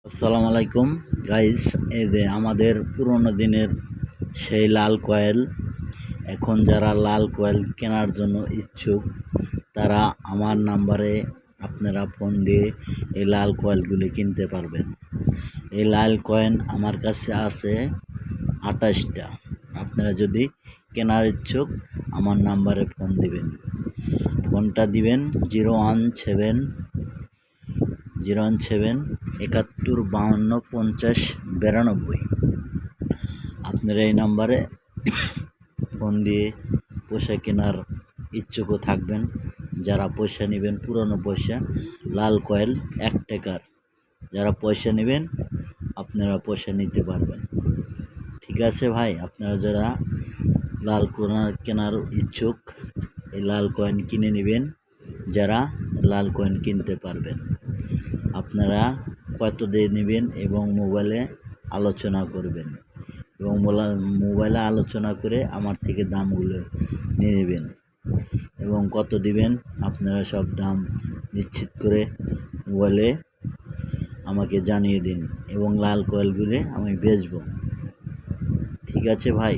আসসালামু আলাইকুম গাইস। এই যে আমাদের পুরনো দিনের সেই লাল কয়েল, এখন যারা লাল কয়েল কেনার জন্য ইচ্ছুক তারা আমার নাম্বারে আপনারা ফোন দিয়ে এই লাল কয়েলগুলি কিনতে পারবেন। এই লাল কয়েন আমার কাছে আছে 28টা। আপনারা যদি কেনার ইচ্ছুক আমার নাম্বারে ফোন দিবেন। ফোনটা দিবেন 017 71525092। আপনারা এই নাম্বারে ফোন দিয়ে পয়সা কেনার ইচ্ছুকও থাকবেন। যারা পয়সা নেবেন পুরনো পয়সা, লাল কয়েল 1 টাকার, যারা পয়সা নেবেন আপনারা পয়সা নিতে পারবেন। ঠিক আছে ভাই, আপনারা যারা লাল কেনার ইচ্ছুক এই লাল কয়েন কিনে নেবেন, যারা লাল কয়েন কিনতে পারবেন। আপনারা কত দিয়ে নেবেন এবং মোবাইলে আলোচনা করবেন এবং মোবাইলে আলোচনা করে আমার থেকে দামগুলো নিয়ে নেবেন এবং কত দিবেন আপনারা সব দাম নিশ্চিত করে মোবাইলে আমাকে জানিয়ে দিন এবং লাল কয়েলগুলো আমি বেচবো। ঠিক আছে ভাই।